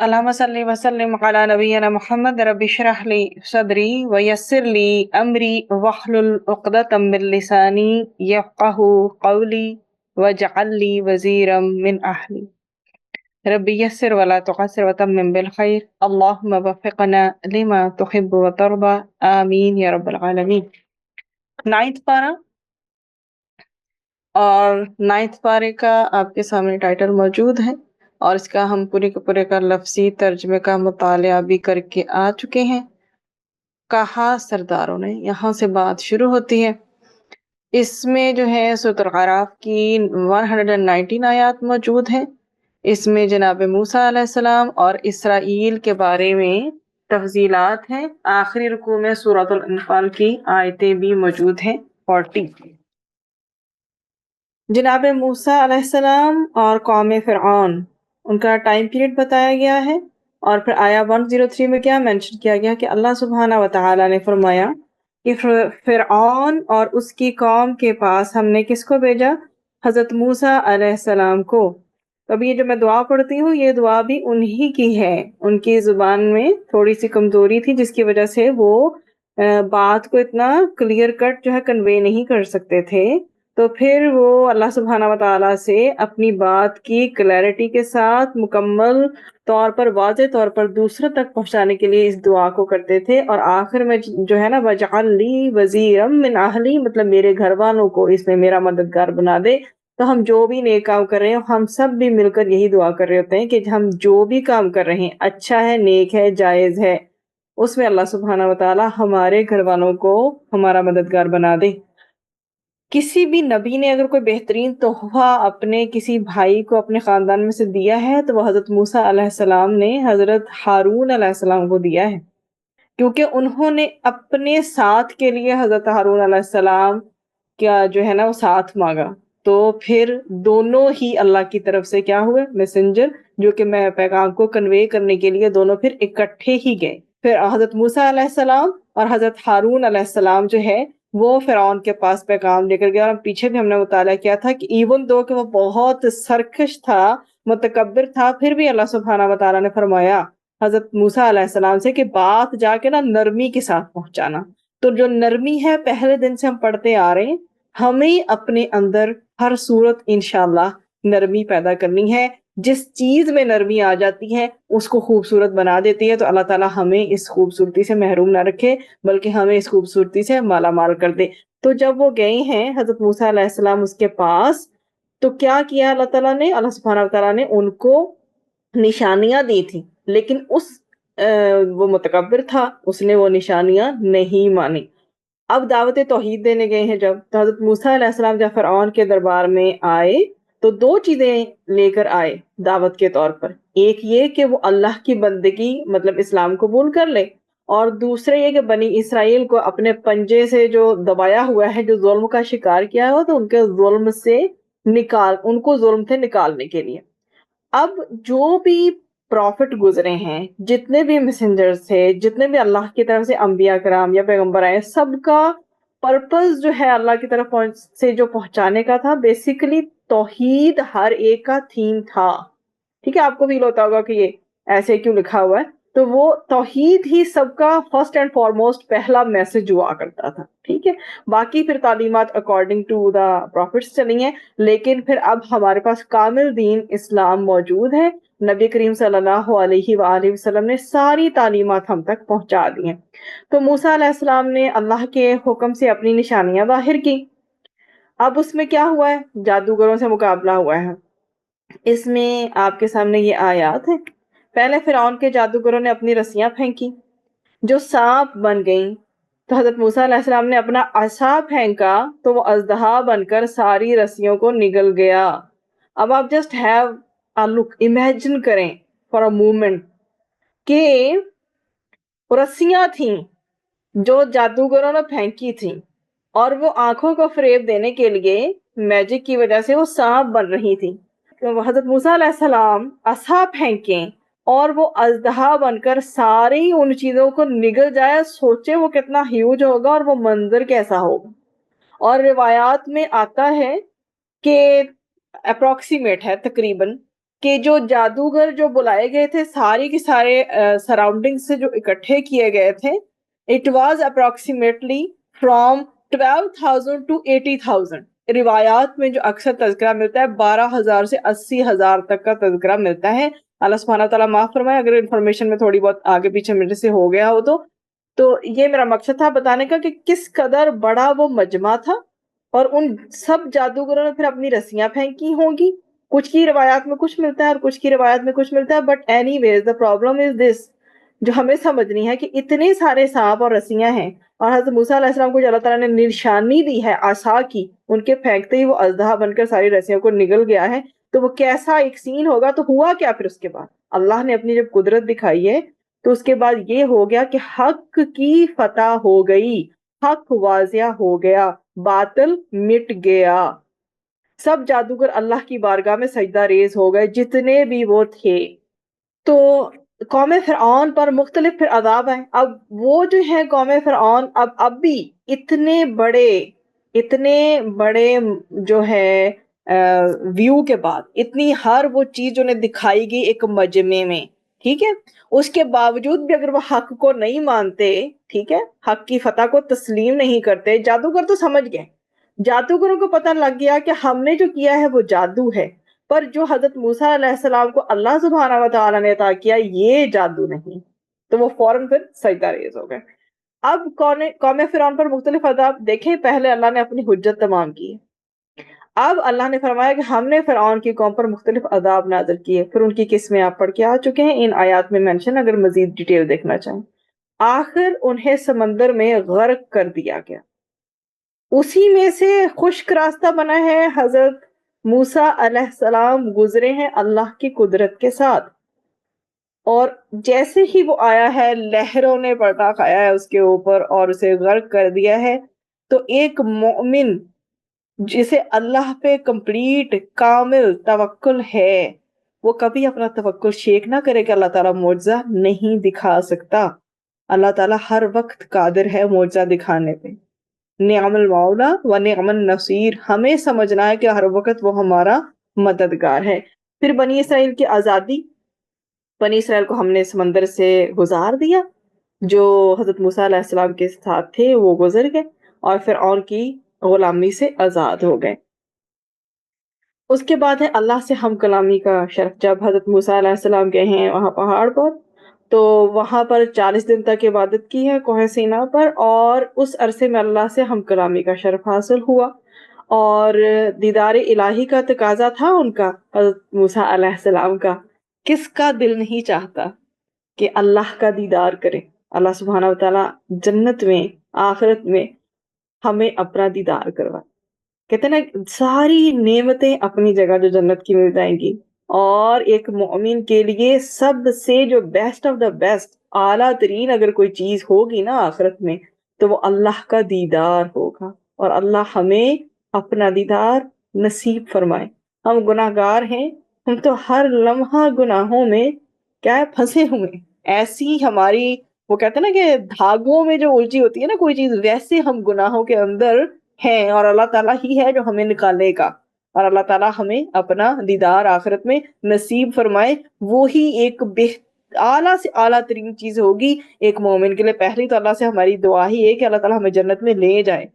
اللهم صل وسلم على نبينا محمد رب اشرح لي صدري ويسر لي امري واحلل عقدة من لساني يفقهوا قولي واجعل لي وزيرا من اهلي رب يسر ولا تعسر وتمم بالخير اللهم وفقنا لما تحب وترضى آمین یا رب العالمین۔ نائنتھ پارہ اور نائنتھ پارے کا آپ کے سامنے ٹائٹل موجود ہے اور اس کا ہم پورے کے پورے کا لفظی ترجمے کا مطالعہ بھی کر کے آ چکے ہیں۔ کہا سرداروں نے، یہاں سے بات شروع ہوتی ہے۔ اس میں جو ہے سورۃ الأعراف کی 119 آیات موجود ہیں۔ اس میں جناب موسیٰ علیہ السلام اور اسرائیل کے بارے میں تفصیلات ہیں۔ آخری رکوع میں سورۃ الانفال کی آیتیں بھی موجود ہیں 40۔ جناب موسیٰ علیہ السلام اور قوم فرعون، ان کا ٹائم پیریڈ بتایا گیا ہے، اور پھر آیا 103 میں کیا مینشن کیا گیا کہ اللہ سبحانہ وتعالی نے فرمایا کہ فرعون اور اس کی قوم کے پاس ہم نے کس کو بھیجا؟ حضرت موسیٰ علیہ السلام کو۔ اب یہ جو میں دعا پڑھتی ہوں یہ دعا بھی انہی کی ہے۔ ان کی زبان میں تھوڑی سی کمزوری تھی جس کی وجہ سے وہ بات کو اتنا کلیئر کٹ جو ہے کنوے نہیں کر سکتے تھے، تو پھر وہ اللہ سبحانہ وتعالیٰ سے اپنی بات کی کلیئرٹی کے ساتھ مکمل طور پر واضح طور پر دوسروں تک پہنچانے کے لیے اس دعا کو کرتے تھے، اور آخر میں جو ہے نا وَاجْعَلْ لِي وَزِيرًا مِّنْ أَهْلِي، مطلب میرے گھر والوں کو اس میں میرا مددگار بنا دے۔ تو ہم جو بھی نیک کام کر رہے ہیں ہم سب بھی مل کر یہی دعا کر رہے ہوتے ہیں کہ ہم جو بھی کام کر رہے ہیں اچھا ہے، نیک ہے، جائز ہے، اس میں اللہ سبحانہ وتعالیٰ ہمارے گھر والوں کو ہمارا مددگار بنا دے۔ کسی بھی نبی نے اگر کوئی بہترین تحفہ اپنے کسی بھائی کو اپنے خاندان میں سے دیا ہے تو وہ حضرت موسیٰ علیہ السلام نے حضرت ہارون علیہ السلام کو دیا ہے، کیونکہ انہوں نے اپنے ساتھ کے لیے حضرت ہارون علیہ السلام کا جو ہے نا وہ ساتھ مانگا، تو پھر دونوں ہی اللہ کی طرف سے کیا ہوئے؟ میسنجر، جو کہ میں پیغام کو کنوے کرنے کے لیے دونوں پھر اکٹھے ہی گئے۔ پھر حضرت موسیٰ علیہ السلام اور حضرت ہارون علیہ السلام جو ہے وہ فرعون کے پاس پیغام لے کر گیا، اور پیچھے بھی ہم نے مطالعہ کیا تھا کہ ایون دو کہ وہ بہت سرکش تھا، متکبر تھا، پھر بھی اللہ سبحانہ وتعالیٰ نے فرمایا حضرت موسیٰ علیہ السلام سے کہ بات جا کے نا نرمی کے ساتھ پہنچانا۔ تو جو نرمی ہے پہلے دن سے ہم پڑھتے آ رہے ہیں، ہمیں اپنے اندر ہر صورت انشاءاللہ نرمی پیدا کرنی ہے۔ جس چیز میں نرمی آ جاتی ہے اس کو خوبصورت بنا دیتی ہے، تو اللہ تعالیٰ ہمیں اس خوبصورتی سے محروم نہ رکھے بلکہ ہمیں اس خوبصورتی سے مالا مال کر دے۔ تو جب وہ گئے ہیں حضرت موسیٰ علیہ السلام اس کے پاس، تو کیا کیا اللہ تعالیٰ نے؟ اللہ سبحانہ وتعالیٰ نے ان کو نشانیاں دی تھی، لیکن وہ متکبر تھا، اس نے وہ نشانیاں نہیں مانی۔ اب دعوت توحید دینے گئے ہیں جب، تو حضرت موسیٰ علیہ السلام جب فرعون کے دربار میں آئے تو دو چیزیں لے کر آئے دعوت کے طور پر۔ ایک یہ کہ وہ اللہ کی بندگی مطلب اسلام قبول کر لے، اور دوسرے یہ کہ بنی اسرائیل کو اپنے پنجے سے جو دبایا ہوا ہے، جو ظلم کا شکار کیا ہوا، تو ان کے ظلم سے ان کو ظلم سے نکالنے کے لیے۔ اب جو بھی پروفٹ گزرے ہیں، جتنے بھی میسنجرز تھے، جتنے بھی اللہ کی طرف سے انبیاء کرام یا پیغمبر آئے، سب کا پرپس جو ہے اللہ کی طرف سے جو پہنچانے کا تھا، بیسیکلی توحید ہر ایک کا تھیم تھا۔ ٹھیک ہے، آپ کو فیل ہوتا ہوگا کہ یہ ایسے کیوں لکھا ہوا ہے، تو وہ توحید ہی سب کا فرسٹ اینڈ فارموسٹ پہلا میسج ہوا کرتا تھا۔ ٹھیک ہے، باقی پھر تعلیمات اکارڈنگ ٹو دا پروفٹس چلی ہیں، لیکن پھر اب ہمارے پاس کامل دین اسلام موجود ہے۔ نبی کریم صلی اللہ علیہ وآلہ وسلم نے ساری تعلیمات ہم تک پہنچا دی ہیں۔ تو موسیٰ علیہ السلام نے اللہ کے حکم سے اپنی نشانیاں ظاہر کی۔ اب اس میں کیا ہوا ہے؟ جادوگروں سے مقابلہ ہوا ہے۔ اس میں آپ کے سامنے یہ آیات ہے۔ پہلے فرعون کے جادوگروں نے اپنی رسیاں پھینکی جو سانپ بن گئیں، تو حضرت موسیٰ علیہ السلام نے اپنا عصا پھینکا تو وہ اژدہا بن کر ساری رسیوں کو نگل گیا۔ اب آپ just have a look، imagine کریں فار اے مومنٹ کہ رسیاں تھیں جو جادوگروں نے پھینکی تھیں، اور وہ آنکھوں کو فریب دینے کے لیے میجک کی وجہ سے وہ سانپ بن رہی تھی۔ حضرت موسیٰ علیہ السلام عصا پھینکیں اور وہ اژدہا بن کر ساری ان چیزوں کو نگل جائے، سوچے وہ کتنا ہیوج ہوگا اور وہ منظر کیسا ہوگا۔ اور روایات میں آتا ہے کہ اپروکسیمیٹ ہے تقریباً کہ جو جادوگر جو بلائے گئے تھے سارے کے سارے سراؤنڈنگ سے جو اکٹھے کیے گئے تھے، it was approximately from 12,000 to 80,000. روایات میں جو اکثر تذکرہ ملتا ہے 12,000 سے 80,000 تک کا تذکرہ ملتا ہے. اللہ سبحانہ تعالیٰ معاف فرمائے اگر انفارمیشن میں تھوڑی بہت آگے پیچھے میرے سے ہو گیا ہو تو یہ میرا مقصد تھا بتانے کا کہ کس قدر بڑا وہ مجمع تھا، اور ان سب جادوگروں نے پھر اپنی رسیاں پھینکی ہوں گی. کچھ کی روایات میں کچھ ملتا ہے اور کچھ کی روایات میں کچھ ملتا ہے، but anyways the problem is this, جو ہمیں سمجھنی ہے کہ اتنے سارے سانپ اور رسیاں ہیں، اور حضرت موسیٰ علیہ السلام کو جو اللہ تعالیٰ نے نشانی دی ہے عصا کی، ان کے پھینکتے ہی وہ اژدہا بن کر ساری رسیوں کو نگل گیا ہے، تو وہ کیسا ایک سین ہوگا. تو ہوا کیا پھر اس کے بعد اللہ نے اپنی جب قدرت دکھائی ہے تو اس کے بعد یہ ہو گیا کہ حق کی فتح ہو گئی، حق واضح ہو گیا، باطل مٹ گیا. سب جادوگر اللہ کی بارگاہ میں سجدہ ریز ہو گئے جتنے بھی وہ تھے. تو قوم فرعون پر مختلف پھر عذاب ہیں. اب وہ جو ہے قوم فرعون اب بھی اتنے بڑے جو ہے ویو کے بعد، اتنی ہر وہ چیز جو انہیں دکھائی گئی ایک مجمع میں، ٹھیک ہے، اس کے باوجود بھی اگر وہ حق کو نہیں مانتے، ٹھیک ہے، حق کی فتح کو تسلیم نہیں کرتے، جادوگر تو سمجھ گئے، جادوگروں کو پتہ لگ گیا کہ ہم نے جو کیا ہے وہ جادو ہے، پر جو حضرت موسیٰ علیہ السلام کو اللہ سبحانہ و تعالیٰ نے عطا کیا یہ جادو نہیں. تو وہ فوراً پھر سجدہ ریز ہو گئے. اب قوم فرعون پر مختلف عذاب دیکھیں. پہلے اللہ نے اپنی حجت تمام کی، اب اللہ نے فرمایا کہ ہم نے فرعون کی قوم پر مختلف عذاب نازل کیے. پھر ان کی قسمیں آپ پڑھ کے آ چکے ہیں ان آیات میں مینشن، اگر مزید ڈیٹیل دیکھنا چاہیں. آخر انہیں سمندر میں غرق کر دیا گیا، اسی میں سے خشک راستہ بنا ہے. حضرت موسیٰ علیہ السلام گزرے ہیں اللہ کی قدرت کے ساتھ، اور جیسے ہی وہ آیا ہے لہروں نے پلٹا کھایا ہے اس کے اوپر اور اسے غرق کر دیا ہے. تو ایک مومن جسے اللہ پہ کمپلیٹ کامل توکل ہے، وہ کبھی اپنا توکل شیک نہ کرے کہ اللہ تعالیٰ معجزہ نہیں دکھا سکتا. اللہ تعالیٰ ہر وقت قادر ہے معجزہ دکھانے پہ. نعم المولا و نعم النصیر، ہمیں سمجھنا ہے کہ ہر وقت وہ ہمارا مددگار ہے. پھر بنی اسرائیل کی آزادی، بنی اسرائیل کو ہم نے سمندر سے گزار دیا، جو حضرت موسیٰ علیہ السلام کے ساتھ تھے وہ گزر گئے اور فرعون کی غلامی سے آزاد ہو گئے. اس کے بعد ہے اللہ سے ہم کلامی کا شرف. جب حضرت موسیٰ علیہ السلام گئے ہیں وہاں پہاڑ پر، تو وہاں پر 40 دن تک عبادت کی ہے کوہ سینا پر، اور اس عرصے میں اللہ سے ہم کلامی کا شرف حاصل ہوا، اور دیدار الہی کا تقاضا تھا ان کا، حضرت موسیٰ علیہ السلام کا. کس کا دل نہیں چاہتا کہ اللہ کا دیدار کرے؟ اللہ سبحانہ و تعالیٰ جنت میں آخرت میں ہمیں اپنا دیدار کروائے. کہتے ہیں نا ساری نعمتیں اپنی جگہ جو جنت کی مل جائیں گی، اور ایک مومن کے لیے سب سے جو بیسٹ آف دا بیسٹ، اعلیٰ ترین اگر کوئی چیز ہوگی نا آخرت میں تو وہ اللہ کا دیدار ہوگا. اور اللہ ہمیں اپنا دیدار نصیب فرمائے. ہم گناہ گار ہیں، ہم تو ہر لمحہ گناہوں میں کیا ہے پھنسے ہوئے. ایسی ہماری وہ کہتے ہیں نا کہ دھاگوں میں جو الجھی ہوتی ہے نا کوئی چیز، ویسے ہم گناہوں کے اندر ہیں، اور اللہ تعالیٰ ہی ہے جو ہمیں نکالے گا. اور اللہ تعالیٰ ہمیں اپنا دیدار آخرت میں نصیب فرمائے. وہی ایک اعلیٰ سے اعلیٰ ترین چیز ہوگی ایک مومن کے لیے. پہلی تو اللہ سے ہماری دعا ہی ہے کہ اللہ تعالیٰ ہمیں جنت میں لے جائے.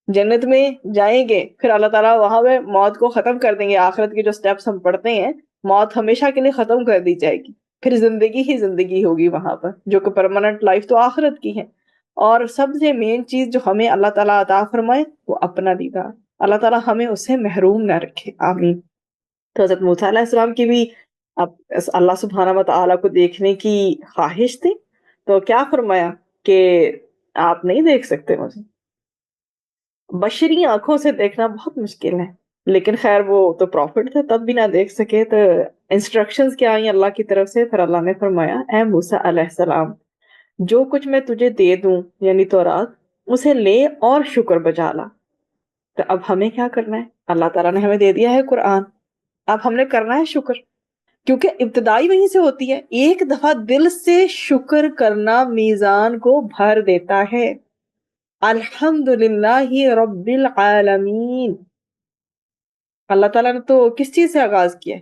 جنت میں جائیں گے پھر اللہ تعالیٰ وہاں پہ موت کو ختم کر دیں گے. آخرت کے جو سٹیپس ہم پڑھتے ہیں، موت ہمیشہ کے لیے ختم کر دی جائے گی، پھر زندگی ہی زندگی ہوگی وہاں پر، جو کہ پرماننٹ لائف تو آخرت کی ہے. اور سب سے مین چیز جو ہمیں اللہ تعالیٰ عطا فرمائے وہ اپنا دیدار. اللہ تعالیٰ ہمیں اس سے محروم نہ رکھے، آمین. تو حضرت موسیٰ علیہ السلام کی بھی اب اللہ سبحانہ و تعالیٰ کو دیکھنے کی خواہش تھی، تو کیا فرمایا کہ آپ نہیں دیکھ سکتے مجھے. بشری آنکھوں سے دیکھنا بہت مشکل ہے، لیکن خیر وہ تو پروفٹ تھے تب بھی نہ دیکھ سکے. تو انسٹرکشنز کیا آئیں اللہ کی طرف سے؟ پھر اللہ نے فرمایا اے موسیٰ علیہ السلام، جو کچھ میں تجھے دے دوں یعنی تورات، اسے لے اور شکر بجا لا. تو اب ہمیں کیا کرنا ہے؟ اللہ تعالیٰ نے ہمیں دے دیا ہے قرآن، اب ہم نے کرنا ہے شکر، کیونکہ ابتدائی وہیں سے ہوتی ہے. ایک دفعہ دل سے شکر کرنا میزان کو بھر دیتا ہے. الحمدللہ رب العالمین. اللہ تعالیٰ نے تو کس چیز سے آغاز کیا ہے؟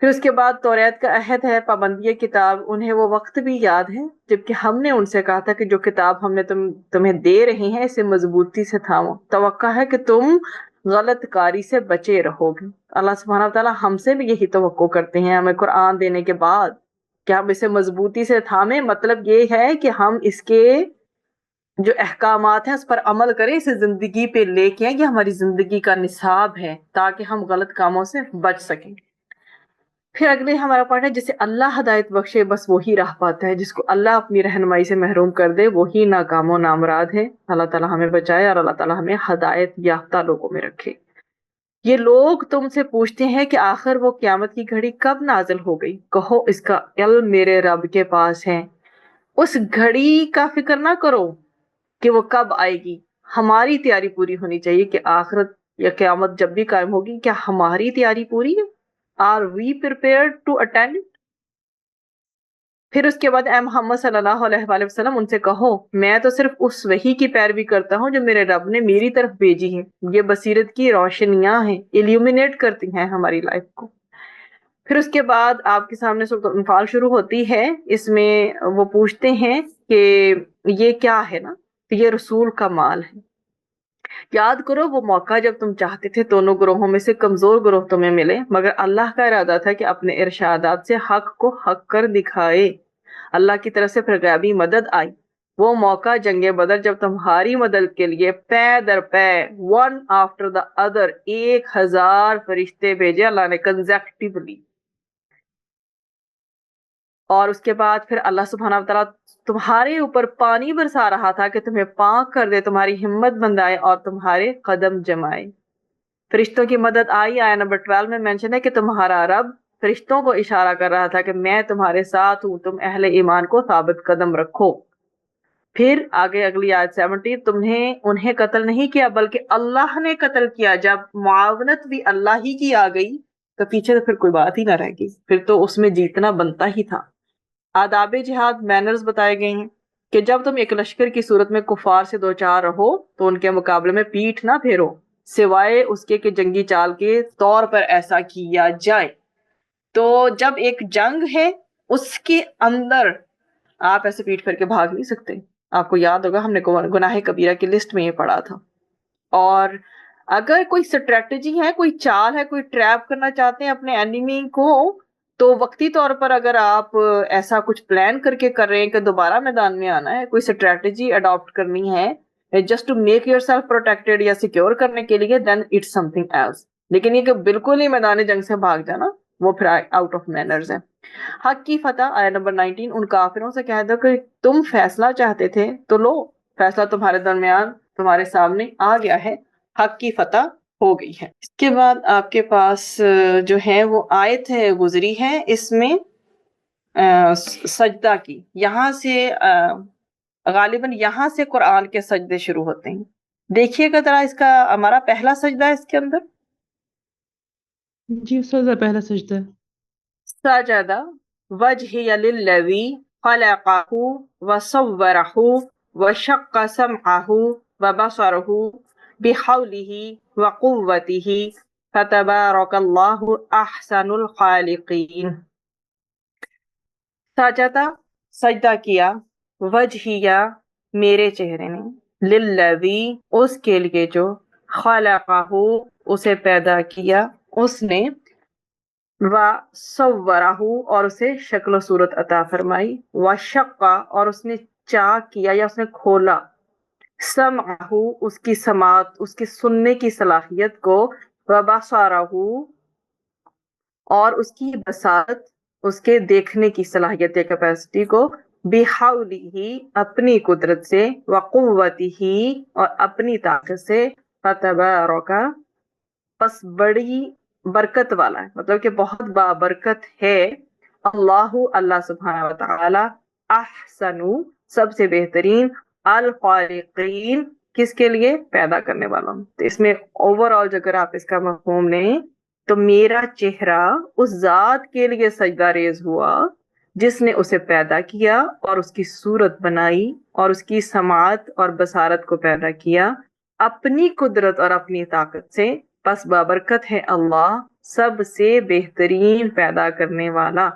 پھر اس کے بعد توریت کا عہد ہے، پابندی کتاب، انہیں وہ وقت بھی یاد ہے جبکہ ہم نے ان سے کہا تھا کہ جو کتاب ہم نے تمہیں دے رہے ہیں اسے مضبوطی سے تھامو، توقع ہے کہ تم غلط کاری سے بچے رہو گے۔ اللہ سبحانہ وتعالیٰ ہم سے بھی یہی توقع کرتے ہیں ہمیں قرآن دینے کے بعد کہ ہم اسے مضبوطی سے تھامیں۔ مطلب یہ ہے کہ ہم اس کے جو احکامات ہیں اس پر عمل کریں، اسے زندگی پہ لے کے آئیں، یہ ہماری زندگی کا نصاب ہے تاکہ ہم غلط کاموں سے بچ سکیں۔ پھر اگلے ہمارا پوائنٹ ہے جسے اللہ ہدایت بخشے بس وہی راہ پاتا ہے، جس کو اللہ اپنی رہنمائی سے محروم کر دے وہی ناکام و نامراد ہے۔ اللہ تعالیٰ ہمیں بچائے اور اللہ تعالیٰ ہمیں ہدایت یافتہ لوگوں میں رکھے۔ یہ لوگ تم سے پوچھتے ہیں کہ آخر وہ قیامت کی گھڑی کب نازل ہو گئی، کہو اس کا علم میرے رب کے پاس ہے۔ اس گھڑی کا فکر نہ کرو کہ وہ کب آئے گی، ہماری تیاری پوری ہونی چاہیے کہ آخرت یا قیامت جب بھی قائم ہوگی کیا ہماری تیاری پوری ہے؟ Are we prepared to attend it؟ پھر اس کے بعد اے محمد صلی اللہ علیہ وآلہ وسلم ان سے کہو میں تو صرف اس وحی کی پیروی کرتا ہوں جو میرے رب نے میری طرف بھیجی ہے، یہ بصیرت کی روشنیاں ہیں، ایلیومینیٹ کرتی ہیں ہماری لائف کو۔ پھر اس کے بعد آپ کے سامنے سورۃ الانفال شروع ہوتی ہے، اس میں وہ پوچھتے ہیں کہ یہ کیا ہے نا، تو یہ رسول کا مال ہے۔ یاد کرو وہ موقع جب تم چاہتے تھے دونوں گروہوں میں سے کمزور گروہ تمہیں ملے، مگر اللہ کا ارادہ تھا کہ اپنے ارشادات سے حق کو حق کر دکھائے۔ اللہ کی طرف سے پھر غیبی مدد آئی، وہ موقع جنگ بدر جب تمہاری مدد کے لیے پے در پے ون آفٹر دا ادر 1000 فرشتے بھیجے اللہ نے کنزیکٹیولی، اور اس کے بعد پھر اللہ سبحانہ وتعالیٰ تمہارے اوپر پانی برسا رہا تھا کہ تمہیں پاک کر دے، تمہاری ہمت بندھائے اور تمہارے قدم جمائے۔ فرشتوں کی مدد آئی، آیا نمبر 12 میں مینشن ہے کہ تمہارا رب فرشتوں کو اشارہ کر رہا تھا کہ میں تمہارے ساتھ ہوں، تم اہل ایمان کو ثابت قدم رکھو۔ پھر آگے اگلی آیت 70، تمہیں انہیں قتل نہیں کیا بلکہ اللہ نے قتل کیا۔ جب معاونت بھی اللہ ہی کی آ گئی تو پیچھے تو پھر کوئی بات ہی نہ رہ گئی، پھر تو اس میں جیتنا بنتا ہی تھا۔ آداب جہاد مینرز بتائے گئے ہیں کہ جب تم ایک لشکر کی صورت میں کفار سے دو چار رہو تو ان کے مقابلے میں پیٹھ نہ پھیرو سوائے اس کے کہ جنگی چال کے طور پر ایسا کیا جائے۔ تو جب ایک جنگ ہے اس کے اندر آپ ایسے پیٹ پھیر کے بھاگ نہیں سکتے۔ آپ کو یاد ہوگا ہم نے گناہ کبیرہ کی لسٹ میں یہ پڑھا تھا۔ اور اگر کوئی سٹریٹجی ہے، کوئی چال ہے، کوئی ٹریپ کرنا چاہتے ہیں اپنے اینیمی کو، تو وقتی طور پر اگر آپ ایسا کچھ پلان کر کے کر رہے ہیں کہ دوبارہ میدان میں آنا ہے، کوئی سٹریٹجی اڈاپٹ کرنی ہے just to make yourself protected یا سیکیور کرنے کے لیے، then it's something else. لیکن یہ کہ بالکل ہی میدان جنگ سے بھاگ جانا وہ پھر آؤٹ آف مینرز ہے۔ حق کی فتح آیت نمبر 19، ان کافروں سے کہہ دو کہ تم فیصلہ چاہتے تھے تو لو، فیصلہ تمہارے درمیان تمہارے سامنے آ گیا ہے، حق کی فتح ہو گئی ہے۔ اس کے بعد آپ کے پاس جو ہے وہ آیت ہے گزری ہے، اس میں سجدہ کی، یہاں سے غالباً یہاں سے قرآن کے سجدے شروع ہوتے ہیں۔ دیکھیے گا ذرا اس کا ہمارا پہلا سجدہ ہے اس کے اندر، جی استاذہ پہلا سجدہ ہے۔ سجدہ وجہی للذی خلقہ وصورہ وشق سمعہ وبصرہ بحولہ وقوتہ فتبارک اللہ احسن الخالقین۔ سجدہ سجدہ کیا، وجہیا میرے چہرے نے، للذی اس کے لیے جو، خلقہ اسے پیدا کیا اس نے، وصورہ اور اسے شکل و صورت عطا فرمائی، وشقہ اور اس نے چاک کیا یا اس نے کھولا، سمعہ اس کی سماعت، اس کی سننے کی صلاحیت کو، وبصرہ اور اس کی بصارت، اس کے دیکھنے کی صلاحیت یا کیپیسٹی کو، بحولہ اپنی قدرت سے، وقوتہ اور اپنی طاقت سے، فتبارک پس بڑی برکت والا ہے، مطلب کہ بہت بابرکت ہے، اللہ اللہ سبحانہ وتعالی، احسن سب سے بہترین، الخالقین کس کے لیے؟ پیدا کرنے والوں۔ تو اس میں اوور آل اگر آپ اس کا مفہوم لیں تو میرا چہرہ اس ذات کے لیے سجدہ ریز ہوا جس نے اسے پیدا کیا اور اس کی صورت بنائی اور اس کی سماعت اور بصارت کو پیدا کیا اپنی قدرت اور اپنی طاقت سے، پس بابرکت ہے اللہ سب سے بہترین پیدا کرنے والا.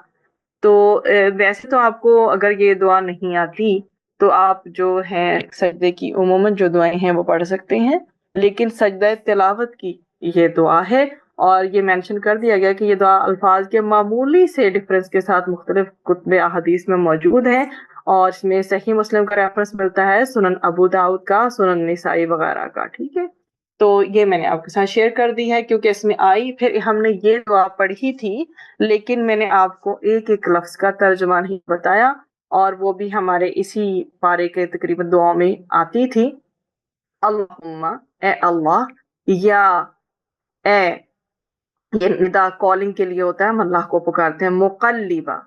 تو ویسے تو آپ کو اگر یہ دعا نہیں آتی تو آپ جو ہیں سجدے کی عموماً جو دعائیں ہیں وہ پڑھ سکتے ہیں، لیکن سجدہ تلاوت کی یہ دعا ہے، اور یہ مینشن کر دیا گیا کہ یہ دعا الفاظ کے معمولی سے ڈفرنس کے ساتھ مختلف کتب احادیث میں موجود ہے، اور اس میں صحیح مسلم کا ریفرنس ملتا ہے، سنن ابو داؤد کا، سنن نسائی وغیرہ کا. ٹھیک ہے، تو یہ میں نے آپ کے ساتھ شیئر کر دی ہے کیونکہ اس میں آئی. پھر ہم نے یہ دعا پڑھی تھی لیکن میں نے آپ کو ایک ایک لفظ کا ترجمہ نہیں بتایا، اور وہ بھی ہمارے اسی پارے کے تقریباً دعاؤں میں آتی تھی. اللہم، اے اللہ، یا، اے، یہ ندا کالنگ کے لیے ہوتا ہے، ہم اللہ کو پکارتے ہیں. مقلبہ،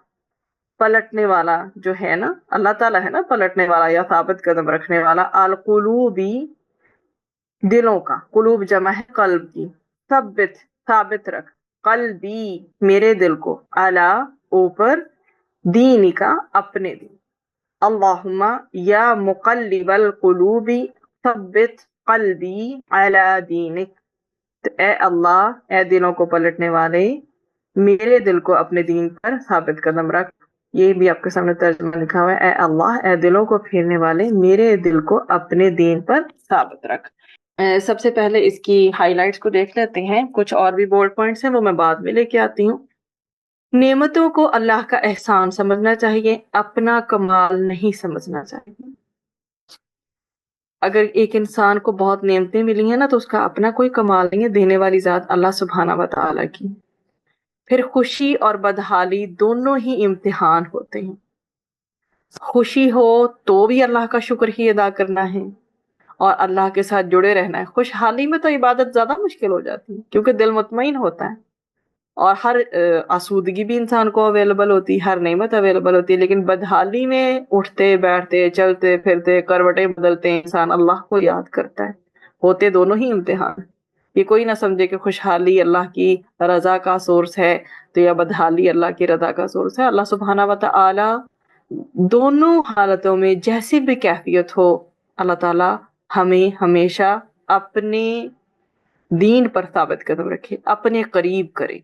پلٹنے والا جو ہے نا، اللہ تعالیٰ ہے نا پلٹنے والا یا ثابت قدم رکھنے والا. القلوبی، دلوں کا، قلوب جمع ہے قلب کی. ثبت، ثابت رکھ. قلبی، میرے دل کو. علی، اوپر. دینی کا، اپنے دین. اللہم، یا مقلب القلوب ثبت قلبی علی دینک. تو اے اللہ، اے دلوں کو پلٹنے والے، میرے دل کو اپنے دین پر ثابت قدم رکھ. یہ بھی آپ کے سامنے ترجمہ لکھا ہوا ہے، اے اللہ، اے دلوں کو پھیرنے والے، میرے دل کو اپنے دین پر ثابت رکھ. سب سے پہلے اس کی ہائی لائٹس کو دیکھ لیتے ہیں. کچھ اور بھی بولڈ پوائنٹس ہیں، وہ میں بعد میں لے کے آتی ہوں. نعمتوں کو اللہ کا احسان سمجھنا چاہیے، اپنا کمال نہیں سمجھنا چاہیے. اگر ایک انسان کو بہت نعمتیں ملی ہیں نا تو اس کا اپنا کوئی کمال نہیں ہے، دینے والی ذات اللہ سبحانہ و تعالیٰ کی. پھر خوشی اور بدحالی دونوں ہی امتحان ہوتے ہیں. خوشی ہو تو بھی اللہ کا شکر ہی ادا کرنا ہے اور اللہ کے ساتھ جڑے رہنا ہے. خوشحالی میں تو عبادت زیادہ مشکل ہو جاتی ہے کیونکہ دل مطمئن ہوتا ہے اور ہر آسودگی بھی انسان کو اویلیبل ہوتی ہے، ہر نعمت اویلیبل ہوتی ہے. لیکن بدحالی میں اٹھتے بیٹھتے چلتے پھرتے کروٹیں بدلتے انسان اللہ کو یاد کرتا ہے. ہوتے دونوں ہی امتحان. یہ کوئی نہ سمجھے کہ خوشحالی اللہ کی رضا کا سورس ہے تو یا بدحالی اللہ کی رضا کا سورس ہے. اللہ سبحانہ و تعالی دونوں حالتوں میں جیسی بھی کیفیت ہو، اللہ تعالی ہمیں ہمیشہ اپنے دین پر ثابت قدم رکھے، اپنے قریب کرے.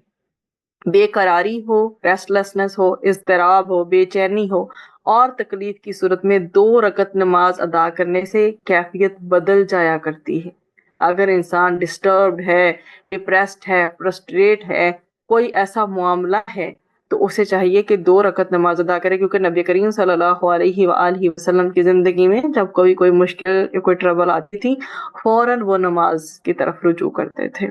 بے قراری ہو، ریسٹلیسنس ہو، اضطراب ہو، بے چینی ہو اور تکلیف کی صورت میں 2 رکعت نماز ادا کرنے سے کیفیت بدل جایا کرتی ہے. اگر انسان ڈسٹربڈ ہے، ڈپریسڈ ہے، فرسٹریٹ ہے، کوئی ایسا معاملہ ہے تو اسے چاہیے کہ 2 رکعت نماز ادا کرے، کیونکہ نبی کریم صلی اللہ علیہ وآلہ وسلم کی زندگی میں جب کوئی مشکل یا کوئی ٹربل آتی تھی فوراً وہ نماز کی طرف رجوع کرتے تھے.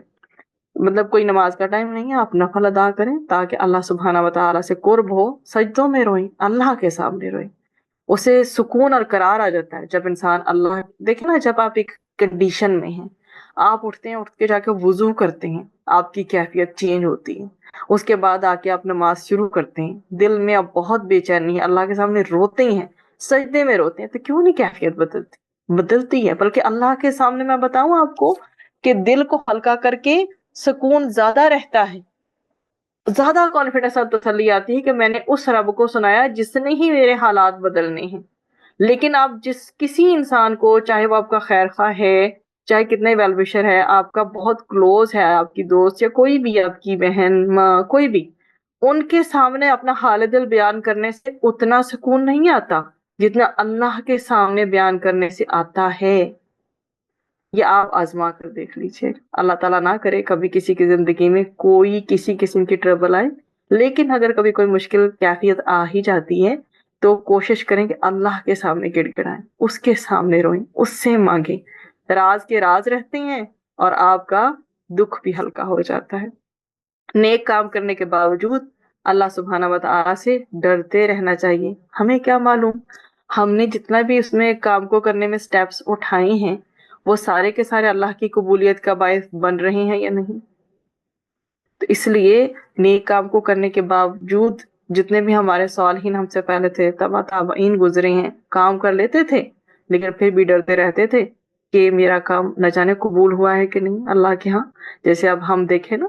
مطلب کوئی نماز کا ٹائم نہیں ہے، آپ نفل ادا کریں تاکہ اللہ سبحانہ و تعالیٰ سے قرب ہو. سجدوں میں روئیں، اللہ کے سامنے روئیں. اسے سکون اور قرار آ جاتا ہے جب انسان اللہ دیکھیں نا. جب آپ ایک کنڈیشن میں ہیں، آپ اٹھتے ہیں، اٹھ کے جا کے وضو کرتے ہیں، آپ کی کیفیت چینج ہوتی ہے. اس کے بعد آ کے آپ نماز شروع کرتے ہیں، دل میں اب بہت بے چینی ہے، اللہ کے سامنے روتے ہیں، سجدے میں روتے ہیں، تو کیوں نہیں کیفیت بدلتی ہے. بلکہ اللہ کے سامنے میں بتاؤں آپ کو کہ دل کو ہلکا کر کے سکون زیادہ رہتا ہے، زیادہ کانفیڈنس اور تسلی آتی ہے کہ میں نے اس رب کو سنایا جس نے ہی میرے حالات بدلنے ہیں. لیکن آپ کسی انسان کو، چاہے وہ آپ کا خیر خواہ ہے، چاہے کتنے ویل وشر ہے، آپ کا بہت کلوز ہے، آپ کی دوست یا کوئی بھی، آپ کی بہن، ماں، کوئی بھی، ان کے سامنے اپنا حال دل بیان کرنے سے اتنا سکون نہیں آتا جتنا اللہ کے سامنے بیان کرنے سے آتا ہے. یہ آپ آزما کر دیکھ لیجیے. اللہ تعالیٰ نہ کرے کبھی کسی کی زندگی میں کوئی کسی قسم کی ٹربل آئے، لیکن اگر کبھی کوئی مشکل کیفیت آ ہی جاتی ہے تو کوشش کریں کہ اللہ کے سامنے گڑ گڑائیں، اس کے سامنے روئیں، اس سے مانگیں. راز کے راز رہتے ہیں اور آپ کا دکھ بھی ہلکا ہو جاتا ہے. نیک کام کرنے کے باوجود اللہ سبحانہ و تعالیٰ سے ڈرتے رہنا چاہیے. ہمیں کیا معلوم ہم نے جتنا بھی اس میں کام کو کرنے میں سٹیپس اٹھائے ہیں وہ سارے کے سارے اللہ کی قبولیت کا باعث بن رہے ہیں یا نہیں. تو اس لیے نیک کام کو کرنے کے باوجود جتنے بھی ہمارے صالحین ہم سے پہلے تھے، تابعین گزرے ہیں، کام کر لیتے تھے لیکن پھر بھی ڈرتے رہتے تھے کہ میرا کام نہ جانے قبول ہوا ہے کہ نہیں اللہ کے ہاں. جیسے اب ہم دیکھیں نا،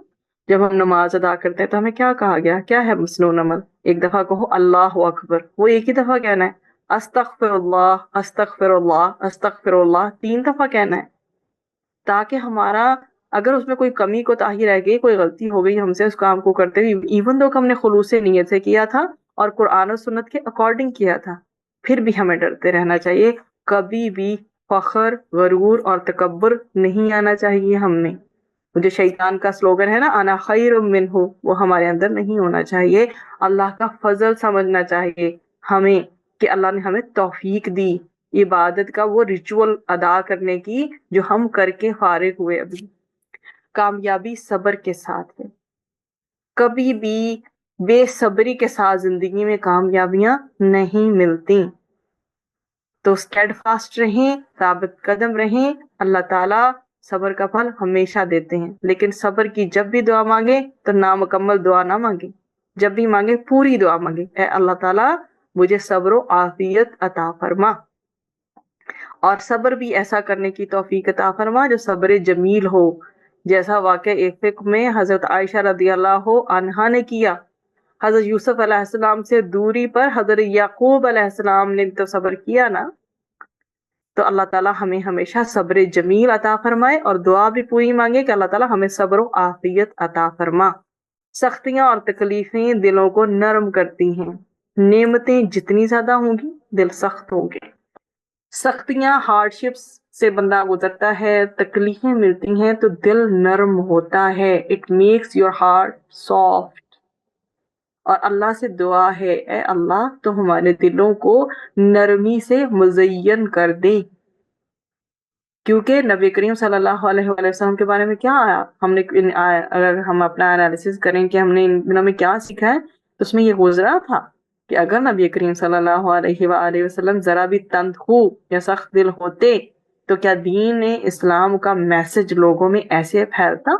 جب ہم نماز ادا کرتے ہیں تو ہمیں کیا کہا گیا، کیا ہے مسنون عمل؟ ایک دفعہ کہو اللہ اکبر، وہ ایک ہی دفعہ کہنا ہے. استغفر اللہ، استغفر اللہ، استغفر اللہ 3 دفعہ کہنا ہے تاکہ ہمارا اگر اس میں کوئی کمی کوتاہی رہ گئی، کوئی غلطی ہو گئی ہم سے اس کام کو کرتے ہوئے، ایون دو کہ ہم نے خلوص نیت سے کیا تھا اور قرآن و سنت کے اکارڈنگ کیا تھا، پھر بھی ہمیں ڈرتے رہنا چاہیے. کبھی بھی فخر، غرور اور تکبر نہیں آنا چاہیے ہم میں. جو شیطان کا سلوگن ہے نا، انا خیر منہ، وہ ہمارے اندر نہیں ہونا چاہیے. اللہ کا فضل سمجھنا چاہیے ہمیں کہ اللہ نے ہمیں توفیق دی عبادت کا وہ ریچول ادا کرنے کی جو ہم کر کے فارغ ہوئے. ابھی کامیابی صبر کے ساتھ ہے. کبھی بھی بے صبری کے ساتھ زندگی میں کامیابیاں نہیں ملتی. تو اسٹیڈ فاسٹ رہیں، ثابت قدم رہیں. اللہ تعالیٰ صبر کا پھل ہمیشہ دیتے ہیں، لیکن صبر کی جب بھی دعا مانگے تو نامکمل دعا نہ مانگے. جب بھی مانگے پوری دعا مانگے، اے اللہ تعالیٰ مجھے صبر و عافیت عطا فرما، اور صبر بھی ایسا کرنے کی توفیق عطا فرما جو صبر جمیل ہو، جیسا واقعہ ایک فقہ میں حضرت عائشہ رضی اللہ عنہا نے کیا. حضرت یوسف علیہ السلام سے دوری پر حضرت یعقوب علیہ السلام نے تو صبر کیا نا. تو اللہ تعالیٰ ہمیں ہمیشہ صبر جمیل عطا فرمائے، اور دعا بھی پوری مانگے کہ اللہ تعالیٰ ہمیں صبر و عافیت عطا فرما. سختیاں اور تکلیفیں دلوں کو نرم کرتی ہیں. نعمتیں جتنی زیادہ ہوں گی دل سخت ہوں گے. سختیاں، ہارڈ شپس سے بندہ گزرتا ہے، تکلیفیں ملتی ہیں تو دل نرم ہوتا ہے. It makes your heart soft. اور اللہ سے دعا ہے، اے اللہ تو ہمارے دلوں کو نرمی سے مزین کر دے. کیونکہ نبی کریم صلی اللہ علیہ وآلہ وسلم کے بارے میں کیا آیا، ہم نے اگر ہم اپنا انالیسس کریں کہ ہم نے ان دنوں میں کیا سیکھا ہے، تو اس میں یہ گزرا تھا کہ اگر نبی کریم صلی اللہ علیہ وآلہ وسلم ذرا بھی تند خو یا سخت دل ہوتے تو کیا دین اسلام کا میسج لوگوں میں ایسے پھیلتا؟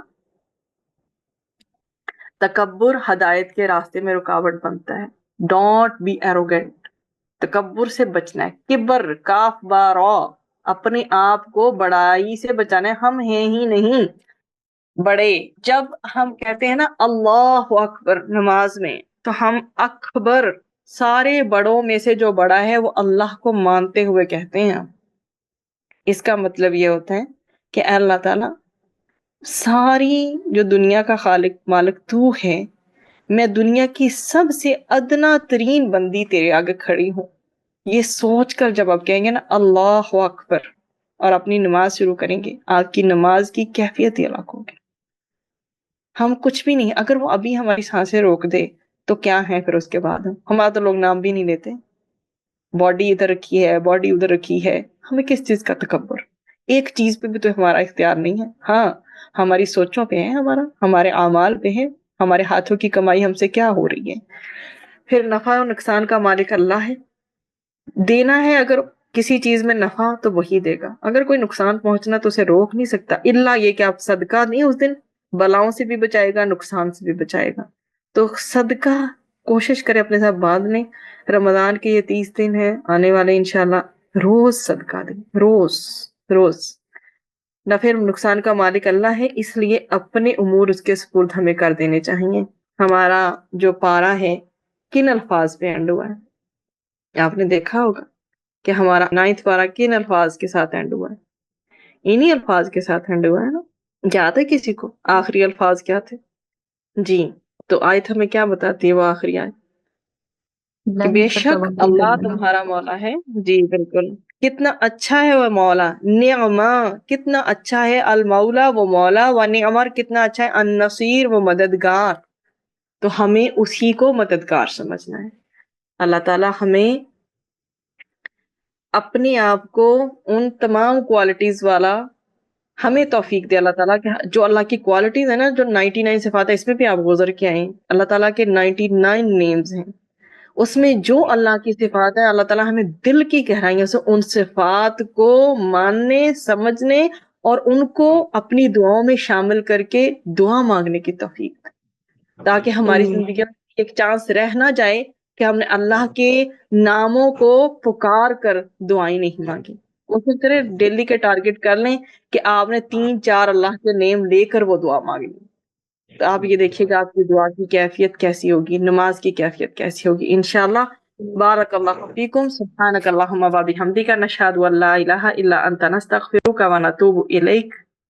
تکبر ہدایت کے راستے میں رکاوٹ بنتا ہے. Don't be arrogant. تکبر سے بچنا ہے. کبر، کاف با را، اپنے آپ کو بڑائی سے بچانا ہے. ہم ہیں ہی نہیں بڑے. جب ہم کہتے ہیں نا اللہ اکبر نماز میں، تو ہم اکبر، سارے بڑوں میں سے جو بڑا ہے وہ اللہ کو مانتے ہوئے کہتے ہیں. اس کا مطلب یہ ہوتا ہے کہ اے اللہ تعالیٰ ساری جو دنیا کا خالق مالک تو ہے، میں دنیا کی سب سے ادنا ترین بندی تیرے آگے کھڑی ہوں. یہ سوچ کر جب آپ کہیں گے نا اللہ اکبر اور اپنی نماز شروع کریں گے، آپ کی نماز کی کیفیت ہی الگ ہوگی. ہم کچھ بھی نہیں، اگر وہ ابھی ہماری سانسیں روک دے تو کیا ہے پھر اس کے بعد؟ ہمارا تو لوگ نام بھی نہیں لیتے. باڈی ادھر رکھی ہے، باڈی ادھر رکھی ہے، ہمیں کس چیز کا تکبر؟ ایک چیز پہ بھی تو ہمارا اختیار نہیں ہے. ہاں ہماری سوچوں پہ ہے، ہمارے اعمال پہ ہے، ہمارے ہاتھوں کی کمائی ہم سے کیا ہو رہی ہے. پھر نفع و نقصان کا مالک اللہ ہے. دینا ہے اگر کسی چیز میں نفع تو وہی دے گا، اگر کوئی نقصان پہنچنا تو اسے روک نہیں سکتا. الا یہ کہ آپ صدقہ نہیں، اس دن بلاؤں سے بھی بچائے گا، نقصان سے بھی بچائے گا. تو صدقہ کوشش کرے اپنے ساتھ باندھنے. رمضان کے یہ 30 دن ہیں آنے والے، انشاءاللہ روز صدقہ دیں، روز روز. نفع نقصان کا مالک اللہ ہے، اس لیے اپنے امور اس کے سپرد ہمیں کر دینے چاہیے. ہمارا جو پارا ہے کن الفاظ پہ اینڈ ہوا ہے؟ آپ نے دیکھا ہوگا کہ ہمارا 9واں پارا کن الفاظ کے ساتھ اینڈ ہوا ہے؟ انہی الفاظ کے ساتھ اینڈ ہوا ہے نا. یاد ہے کسی کو آخری الفاظ کیا تھے؟ جی تو آیت ہمیں کیا بتاتی ہے وہ آخری آیت؟ کہ بے شک اللہ تمہارا مولا ہے. جی بالکل. کتنا اچھا ہے وہ مولا. نعما، کتنا اچھا ہے المولا وہ مولا، و نعمر کتنا اچھا ہے النصیر وہ مددگار. تو ہمیں اسی کو مددگار سمجھنا ہے. اللہ تعالیٰ ہمیں اپنے آپ کو ان تمام کوالٹیز والا ہمیں توفیق دے. اللہ تعالیٰ کہ جو اللہ کی کوالٹیز ہیں نا، جو 99 صفات ہے، اس میں بھی آپ گزر کے آئیں. اللہ تعالیٰ کے 99 نیمز ہیں، اس میں جو اللہ کی صفات ہیں، اللہ تعالیٰ ہمیں دل کی گہرائیوں سے ان صفات کو ماننے، سمجھنے اور ان کو اپنی دعاؤں میں شامل کر کے دعا مانگنے کی توفیق، تاکہ ہماری زندگی میں ایک چانس رہ نہ جائے کہ ہم نے اللہ کے ناموں کو پکار کر دعائیں نہیں مانگی. کوشش کریں ڈیلی کے ٹارگٹ کر لیں کہ آپ نے 3-4 اللہ کے نیم لے کر وہ دعا مانگنی. تو آپ یہ دیکھیے گا آپ کی دعا کی کیفیت کیسی ہوگی، نماز کی کیفیت کیسی ہوگی انشاءاللہ. بارک اللہ فیکم. سبحانک اللہم و بحمدک، نشہد ان لا الہ الا انت، نستغفرک و نتوب الیک.